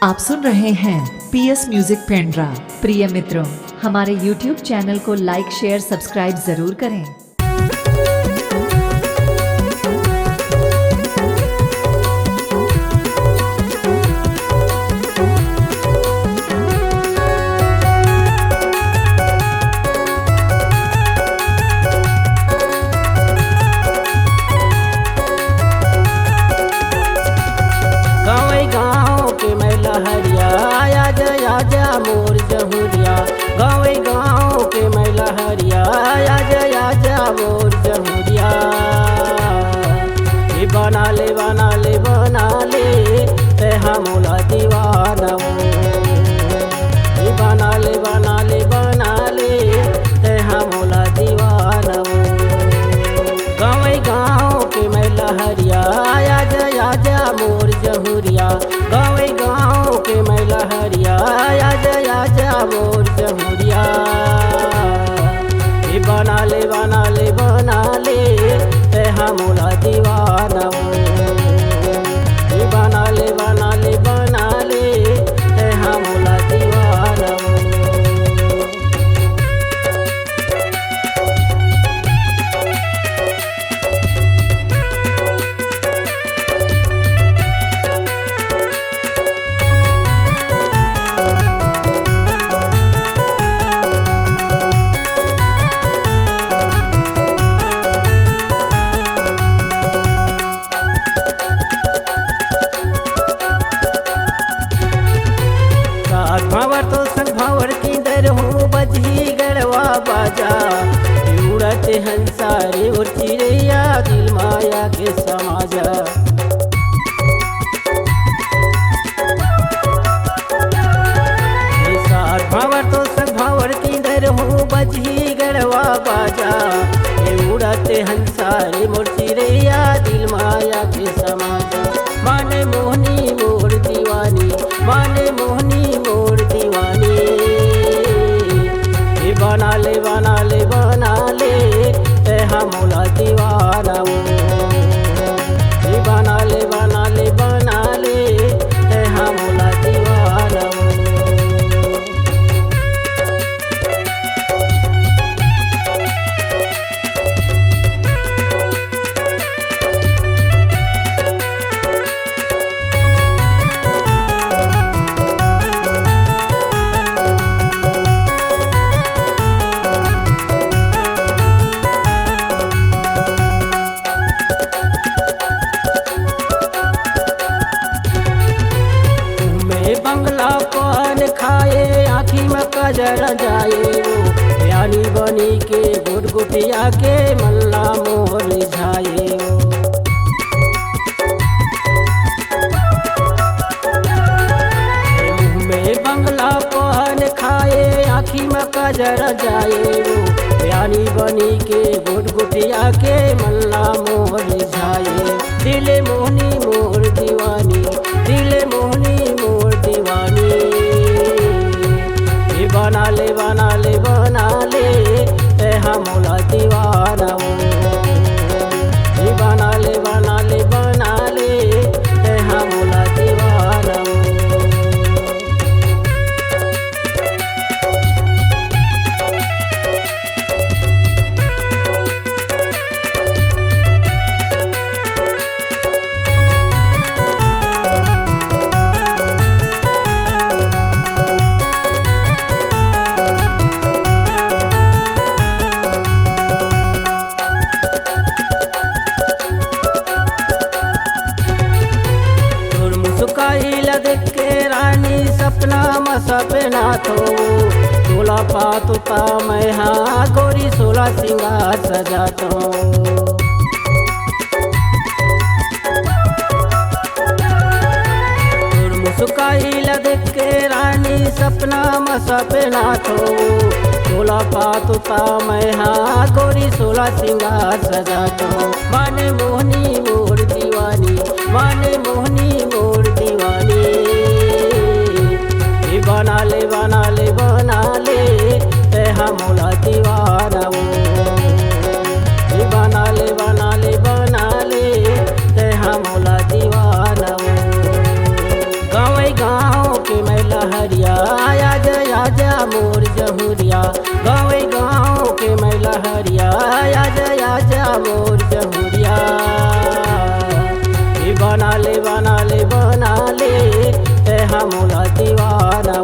आप सुन रहे हैं पीएस म्यूजिक पेंड्रा। प्रिय मित्रों, हमारे YouTube चैनल को लाइक शेयर सब्सक्राइब जरूर करें। आजा मोर जहुरिया गाँव गाँव के मैला हरिया आजा मोर जहुरिया बना ले ते हमला दीवाना बना ले ते हमला दीवाना गाँव गाँव के मैला हरिया आजा मोर जहुरिया गाँव गाँव के मैला हरिया आजा मोर जहुरिया बना ले ते हमला दीवाना बना ले ते हमला दीवाना। भावर तो संग भावर की दर हो बजही गड़वा बाजा उड़त हंसारे और चिड़ैया दिल माया के समाजा भावर तो संग भावर की दर हो बजही गड़वा बाजा उड़त हंसारे मोर चिड़ैया दिल माया के समाजा माने मोहनी मोर दीवानी माने मोहनी मोर दीवानी बना ले ते हमला दीवाना बना ले ते हमला दीवाना। बंगला पान खाए आँखी में कजर जाए यानी बनी के गुटगुटिया के मल्ला मोर जाए में बंगला पान खाए आँखी में कजर जाए यानी बनी के गुटगुटिया के मल्ला मोर जाए दिल मोहनी मोर दीवानी दिल मोहनी मोर दीवानी बना ले ते हमला दीवाना बना ले ते हमला दीवाना। देख के रानी सपना में सपना तो तोला पातुता मैं हाँ गोरी सोला सिंगार सजा तो मुस्काइला देख के रानी सपना में सपना तो तोला पातुता मैं हाँ गोरी सोला सिंगार सजा तो माने मोहनी मोर दीवानी माने मोहनी मोर दीवानी बना ले ते हमला दीवाना बना ले ते हमला दीवाना गाँव गाँव लहरिया आजा आजा मोर जहुरिया गाँव गाँव के मैं लहरिया आजा आजा मोर जहुरिया बना ले ते हमला दीवाना।